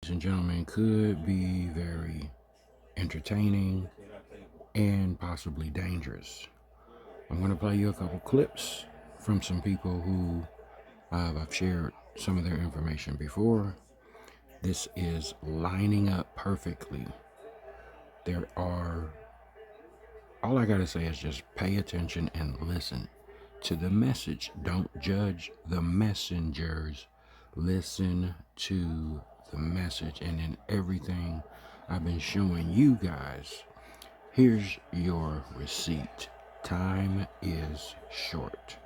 ladies and gentlemen, could be very entertaining and possibly dangerous. I'm going to play you a couple clips from some people who I've shared some of their information before. This is lining up perfectly. All I gotta say is just pay attention and listen to the message. Don't judge the messengers. Listen to the message, and in everything I've been showing you guys, here's your receipt. Time is short.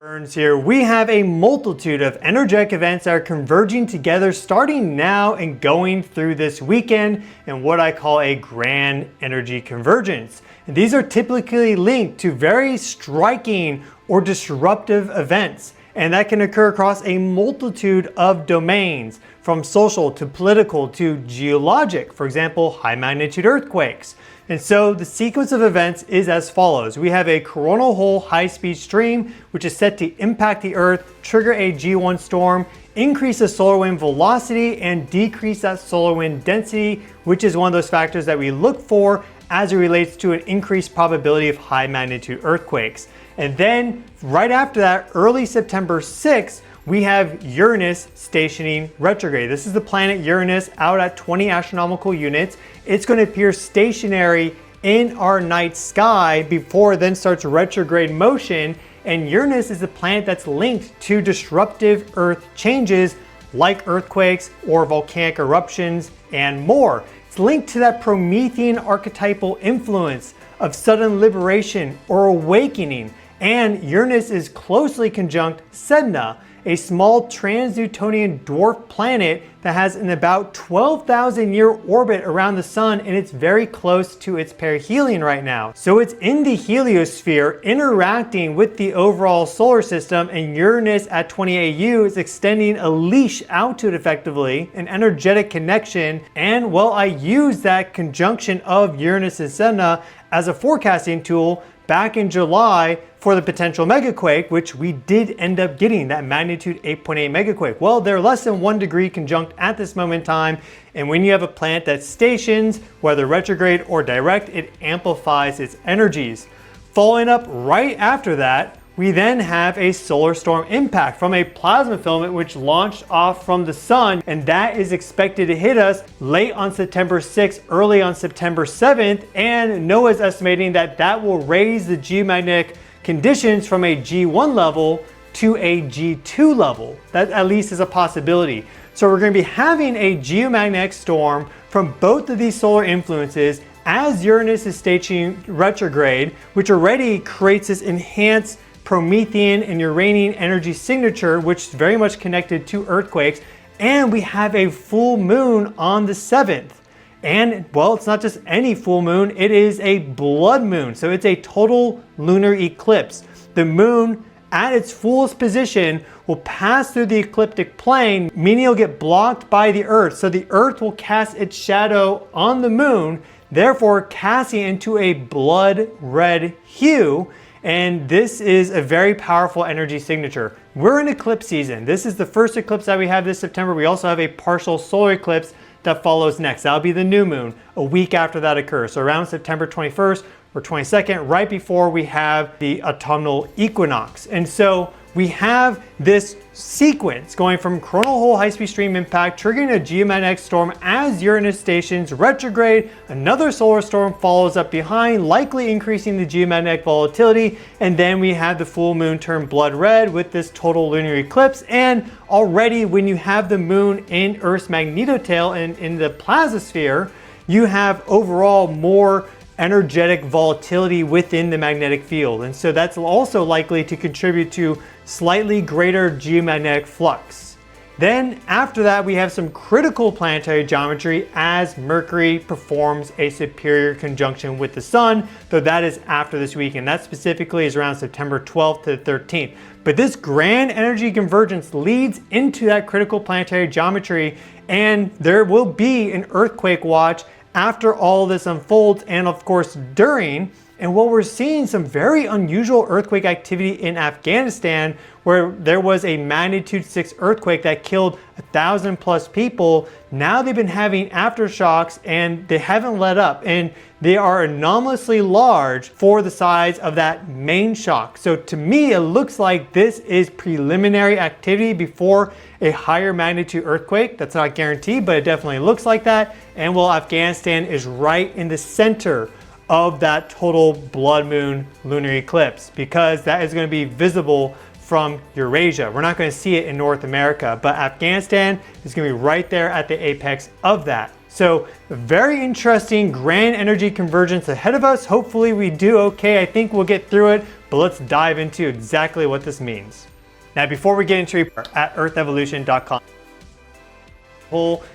Burns here. We have a multitude of energetic events that are converging together starting now and going through this weekend in what I call a grand energy convergence. And these are typically linked to very striking or disruptive events, and that can occur across a multitude of domains, from social to political to geologic, for example, high magnitude earthquakes. And so the sequence of events is as follows. We have a coronal hole high-speed stream, which is set to impact the Earth, trigger a G1 storm, increase the solar wind velocity, and decrease that solar wind density, which is one of those factors that we look for as it relates to an increased probability of high magnitude earthquakes. And then right after that, early September 6th, we have Uranus stationing retrograde. This is the planet Uranus out at 20 astronomical units. It's going to appear stationary in our night sky before it then starts retrograde motion. And Uranus is the planet that's linked to disruptive Earth changes like earthquakes or volcanic eruptions and more. It's linked to that Promethean archetypal influence of sudden liberation or awakening. And Uranus is closely conjunct Sedna, a small trans-Newtonian dwarf planet that has an about 12,000 year orbit around the sun, and it's very close to its perihelion right now. So it's in the heliosphere interacting with the overall solar system, and Uranus at 20 AU is extending a leash out to it effectively, an energetic connection. And well, I use that conjunction of Uranus and Sedna as a forecasting tool back in July for the potential megaquake, which we did end up getting, that magnitude 8.8 megaquake. Well, they're less than 1 degree conjunct at this moment in time, and when you have a planet that stations, whether retrograde or direct, it amplifies its energies. Following up right after that, we then have a solar storm impact from a plasma filament which launched off from the sun, and that is expected to hit us late on September 6th, early on September 7th, and NOAA is estimating that that will raise the geomagnetic conditions from a G1 level to a G2 level. That at least is a possibility. So we're going to be having a geomagnetic storm from both of these solar influences as Uranus is stationing retrograde, which already creates this enhanced Promethean and Uranian energy signature, which is very much connected to earthquakes. And we have a full moon on the 7th. And well, it's not just any full moon, it is a blood moon. So it's a total lunar eclipse. The moon at its fullest position will pass through the ecliptic plane, meaning it'll get blocked by the Earth. So the Earth will cast its shadow on the moon, therefore casting into a blood red hue. And this is a very powerful energy signature. We're in eclipse season. This is the first eclipse that we have this September. We also have a partial solar eclipse that follows next. That'll be the new moon a week after that occurs. So around September 21st or 22nd, right before we have the autumnal equinox. And so we have this sequence going from coronal hole high-speed stream impact, triggering a geomagnetic storm as Uranus stations retrograde. Another solar storm follows up behind, likely increasing the geomagnetic volatility. And then we have the full moon turn blood red with this total lunar eclipse. And already when you have the moon in Earth's magnetotail and in the plazosphere, you have overall more energetic volatility within the magnetic field. And so that's also likely to contribute to slightly greater geomagnetic flux. Then after that, we have some critical planetary geometry as Mercury performs a superior conjunction with the sun, though that is after this week, and that specifically is around September 12th to the 13th. But this grand energy convergence leads into that critical planetary geometry, and there will be an earthquake watch after all this unfolds, and of course during, And while we're seeing some very unusual earthquake activity in Afghanistan, where there was a magnitude 6 earthquake that killed 1,000 plus people, now they've been having aftershocks and they haven't let up. And they are anomalously large for the size of that main shock. So to me, it looks like this is preliminary activity before a higher magnitude earthquake. That's not guaranteed, but it definitely looks like that. And while Afghanistan is right in the center of that total blood moon lunar eclipse, because that is going to be visible from Eurasia. We're not going to see it in North America, but Afghanistan is going to be right there at the apex of that. So very interesting grand energy convergence ahead of us. Hopefully we do okay. I think we'll get through it, but let's dive into exactly what this means. Now, before we get into at earthevolution.com,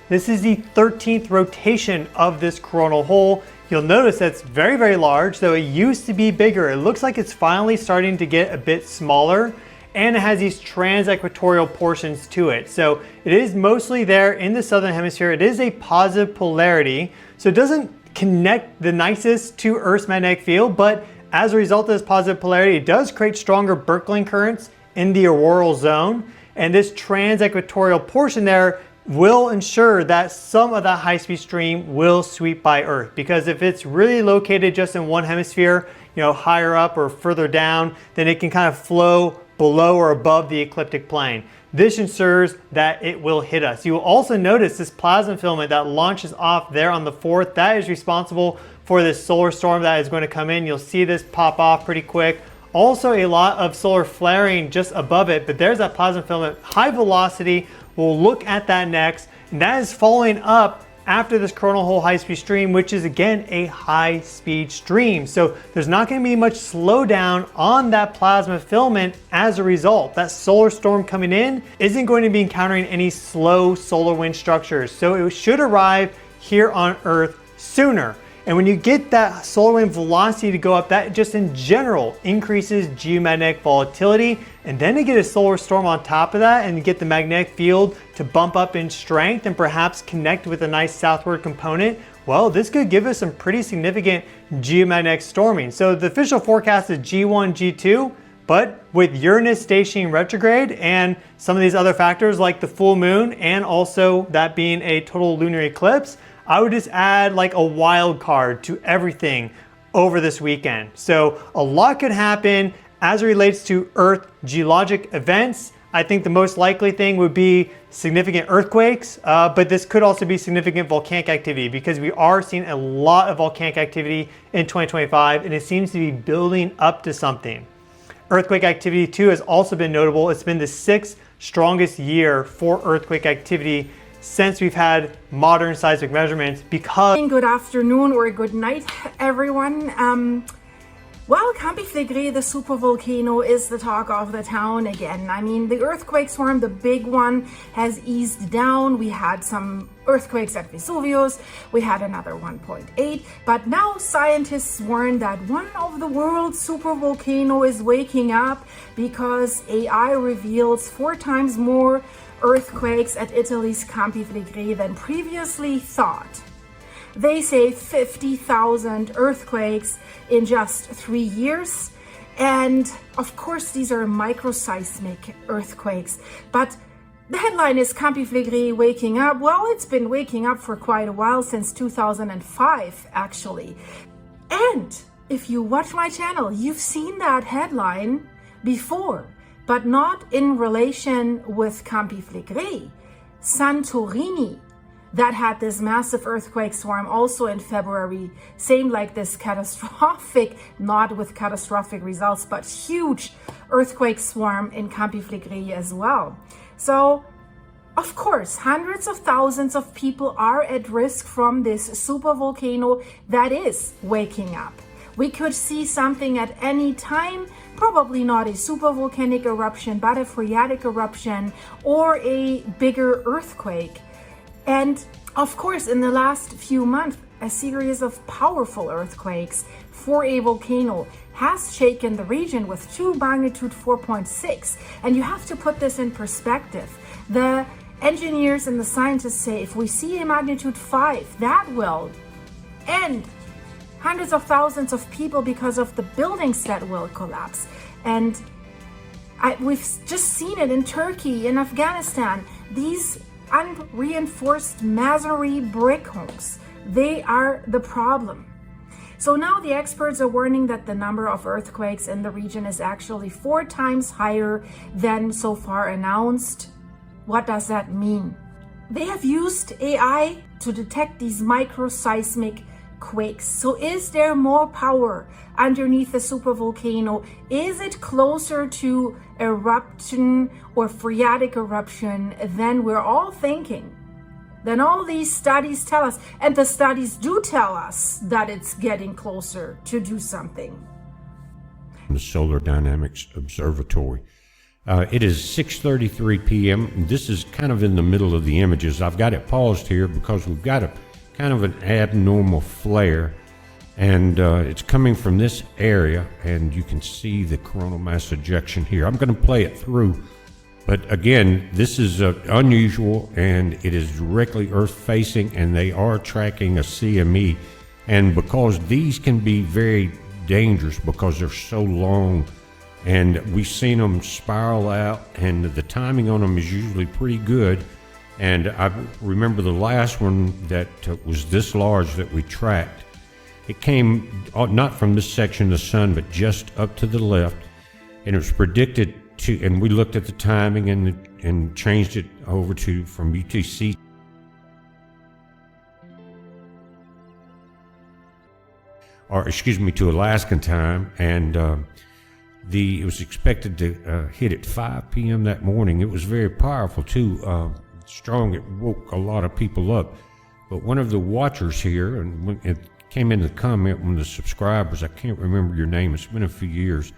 this is the 13th rotation of this coronal hole. You'll notice that's very, very large, though it used to be bigger. It looks like it's finally starting to get a bit smaller, and it has these trans-equatorial portions to it. So it is mostly there in the southern hemisphere. It is a positive polarity, so it doesn't connect the nicest to Earth's magnetic field, but as a result of this positive polarity, it does create stronger Birkeland currents in the auroral zone, and this trans-equatorial portion there will ensure that some of that high-speed stream will sweep by Earth. Because if it's really located just in one hemisphere, higher up or further down, then it can kind of flow below or above the ecliptic plane. This ensures that it will hit us. You will also notice this plasma filament that launches off there on the 4th. That is responsible for this solar storm that is going to come in. You'll see this pop off pretty quick. Also a lot of solar flaring just above it, but there's that plasma filament, high velocity. We'll look at that next, and that is following up after this coronal hole high-speed stream, which is again a high-speed stream. So there's not going to be much slowdown on that plasma filament as a result. That solar storm coming in isn't going to be encountering any slow solar wind structures. So it should arrive here on Earth sooner. And when you get that solar wind velocity to go up, that just in general increases geomagnetic volatility. And then to get a solar storm on top of that and get the magnetic field to bump up in strength and perhaps connect with a nice southward component, well, this could give us some pretty significant geomagnetic storming. So the official forecast is G1, G2, but with Uranus stationing retrograde and some of these other factors like the full moon and also that being a total lunar eclipse, I would just add like a wild card to everything over this weekend. So a lot could happen as it relates to Earth geologic events. I think the most likely thing would be significant earthquakes, but this could also be significant volcanic activity because we are seeing a lot of volcanic activity in 2025 and it seems to be building up to something. Earthquake activity too has also been notable. It's been the 6th strongest year for earthquake activity since we've had modern seismic measurements because... Good afternoon or good night, everyone. Well, Campi Flegrei, the supervolcano, is the talk of the town again. I mean, the earthquake swarm, the big one, has eased down. We had some earthquakes at Vesuvius. We had another 1.8. But now scientists warn that one of the world's supervolcano is waking up because AI reveals 4 times more earthquakes at Italy's Campi Flegrei than previously thought. They say 50,000 earthquakes in just 3 years. And of course, these are microseismic earthquakes. But the headline is Campi Flegrei waking up. Well, it's been waking up for quite a while, since 2005, actually. And if you watch my channel, you've seen that headline before, but not in relation with Campi Flegrei. Santorini, that had this massive earthquake swarm also in February, same like this catastrophic, not with catastrophic results, but huge earthquake swarm in Campi Flegrei as well. So, of course, hundreds of thousands of people are at risk from this supervolcano that is waking up. We could see something at any time, probably not a supervolcanic eruption, but a phreatic eruption or a bigger earthquake. And of course, in the last few months, a series of powerful earthquakes for a volcano has shaken the region with 2 magnitude 4.6. And you have to put this in perspective. The engineers and the scientists say if we see a magnitude 5, that will end hundreds of thousands of people because of the buildings that will collapse. And we've just seen it in Turkey, in Afghanistan. These unreinforced masonry brick homes, they are the problem. So now the experts are warning that the number of earthquakes in the region is actually 4 times higher than so far announced. What does that mean? They have used AI to detect these microseismic quakes. So is there more power underneath the supervolcano? Is it closer to eruption or phreatic eruption than we're all thinking? Then all these studies tell us, and the studies do tell us that it's getting closer to do something. The Solar Dynamics Observatory. It is 6:33 p.m. This is kind of in the middle of the images. I've got it paused here because we've got a kind of an abnormal flare, and it's coming from this area, and you can see the coronal mass ejection here. I'm going to play it through, but again, this is unusual, and it is directly Earth-facing, and they are tracking a CME, and because these can be very dangerous because they're so long, and we've seen them spiral out, and the timing on them is usually pretty good. And I remember the last one that was this large that we tracked. It came not from this section of the sun, but just up to the left, and it was predicted to, and we looked at the timing and changed it over to from UTC. Or excuse me, to Alaskan time, and it was expected to hit at 5 p.m. that morning. It was very powerful too, strong. It woke a lot of people up. But one of the watchers here, and when it came in the comment, one of the subscribers, I can't remember your name, it's been a few years,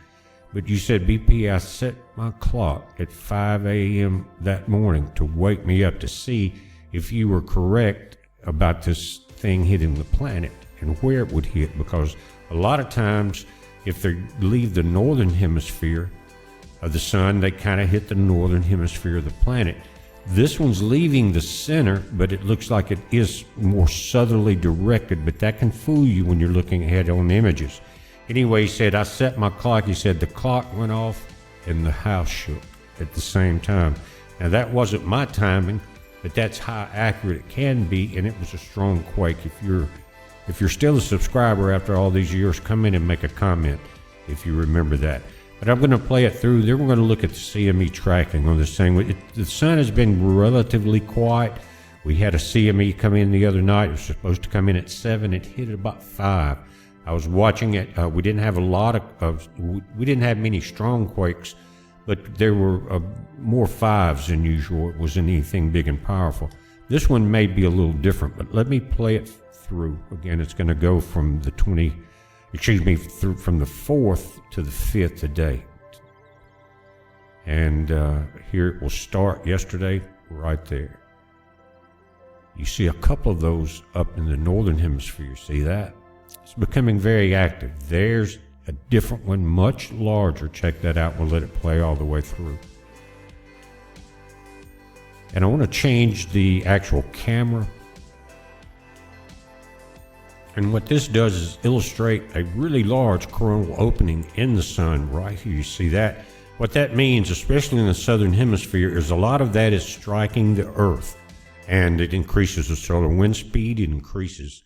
but you said, BP, I set my clock at 5 a.m. that morning to wake me up to see if you were correct about this thing hitting the planet and where it would hit, because a lot of times if they leave the northern hemisphere of the sun, they kind of hit the northern hemisphere of the planet. This one's leaving the center, but it looks like it is more southerly directed, but that can fool you when you're looking ahead on images. Anyway, he said, I set my clock. He said the clock went off and the house shook at the same time. Now that wasn't my timing, but that's how accurate it can be, and it was a strong quake. If you're still a subscriber after all these years, come in and make a comment if you remember that. But I'm going to play it through. Then we're going to look at the CME tracking on this thing. The sun has been relatively quiet. We had a CME come in the other night. It was supposed to come in at 7. It hit at about 5. I was watching it. We didn't have a lot we didn't have many strong quakes, but there were more 5s than usual. It wasn't anything big and powerful. This one may be a little different, but let me play it through. Again, it's going to go from the from the 4th to the 5th today. And here it will start yesterday, right there. You see a couple of those up in the northern hemisphere. See that? It's becoming very active. There's a different one, much larger. Check that out. We'll let it play all the way through. And I want to change the actual camera. And what this does is illustrate a really large coronal opening in the sun right here. You see that? What that means, especially in the southern hemisphere, is a lot of that is striking the Earth. And it increases the solar wind speed. It increases